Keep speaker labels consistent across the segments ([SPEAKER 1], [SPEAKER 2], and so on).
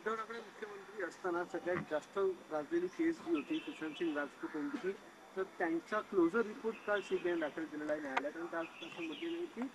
[SPEAKER 1] उद्धव ठाकरे मुख्यमंत्री असताना सगळ्यात जास्त गाजलेली केस जी होती सुशांत सिंग राजपूत यांची, तर त्यांचा क्लोजर रिपोर्ट काल सीबीआय दाखल केलेला आहे न्यायालयात. आणि काल असं म्हटलेलं आहे की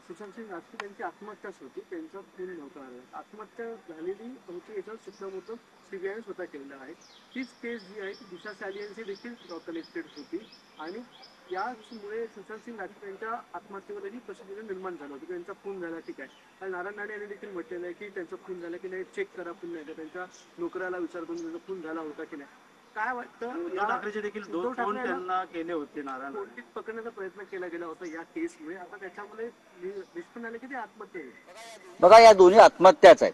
[SPEAKER 1] सुशांत सिंग राजपूत यांची आत्महत्याच होती, त्यांचा खून नव्हता झाला. आत्महत्या झालेली होती याच्यावर शिक्कामोर्तब सीबीआयने स्वतः केलेलं आहे. तीच केस जी आहे ती दिशा सालियनशी देखील कनेक्टेड होती आणि याचमुळे सुशांत सिंग राजपूत यांच्या आत्महत्येवरही प्रश्न निर्माण झाला होता. त्यांचा खून झाला ठीक आहे, आणि नारायण राणे यांनी देखील म्हटलेलं आहे की त्यांचा खून झाला की नाही चेक करा पुन्हा एकदा, त्यांच्या नोकऱ्याला विचार करून त्यांचा खून झाला होता की नाही. काय वाटतं?
[SPEAKER 2] उद्धव ठाकरेचे देखील दोन फोन त्यांना केले होते नारायण
[SPEAKER 1] कोणतीच पकडण्याचा प्रयत्न केला गेला होता या केसमुळे. आता त्याच्यामुळे निष्पन्न आले की ते आत्महत्या आहे.
[SPEAKER 3] बघा, या दोन्ही आत्महत्याच आहेत.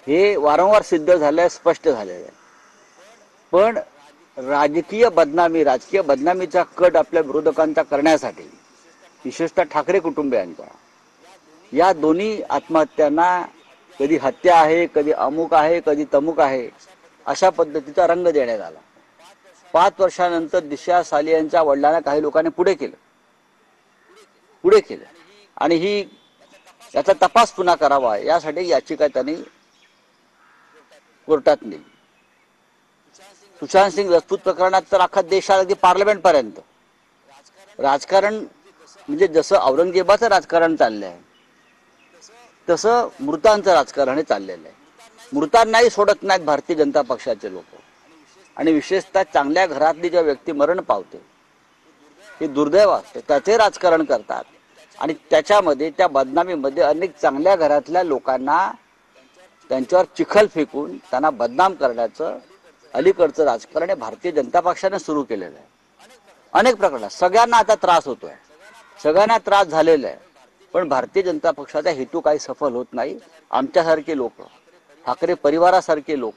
[SPEAKER 3] हे वारंवार सिद्ध झालंय, स्पष्ट झालेलं आहे. पण राजकीय बदनामीचा कट आपल्या विरोधकांचा करण्यासाठी, विशेषतः ठाकरे कुटुंबियांचा, या दोन्ही आत्महत्यांना कधी हत्या आहे, कधी अमुक आहे, कधी तमुक आहे, अशा पद्धतीचा रंग देण्यात आला. 5 वर्षानंतर दिशा सालियनच्या वडिलांना काही लोकांनी पुढे केलं आणि याचा तपास पुन्हा करावा यासाठी याचिका त्यांनी कोर्टात नेली. सुशांत सिंग राजपूत प्रकरणात तर अख्खा देश अगदी पार्लमेंट पर्यंत राजकारण, म्हणजे जसं औरंगजेबाचं राजकारण चाललंय आहे तसं मृतांचं राजकारण चाललेलं आहे. मृतांनाही सोडत नाहीत भारतीय जनता पक्षाचे लोक. आणि विशेषतः चांगल्या घरातली ज्या व्यक्ती मरण पावते, हे दुर्दैव असते, त्याचे राजकारण करतात. आणि त्याच्यामध्ये, त्या बदनामीमध्ये अनेक चांगल्या घरातल्या लोकांना त्यांच्यावर चिखल फेकून त्यांना बदनाम करण्याचं अलीकडचं राजकारण भारतीय जनता पक्षाने सुरू केलेलं आहे. अनेक प्रकरणात सगळ्यांना आता त्रास होतोय, सगळ्यांना त्रास झालेला आहे. पण भारतीय जनता पक्षाचा हेतू काही सफल होत नाही. आमच्यासारखे लोक, ठाकरे परिवारासारखे लोक,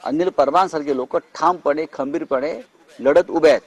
[SPEAKER 3] अनिल परबांसारखे लोक ठामपणे, खंबीरपणे लढत उभे आहेत.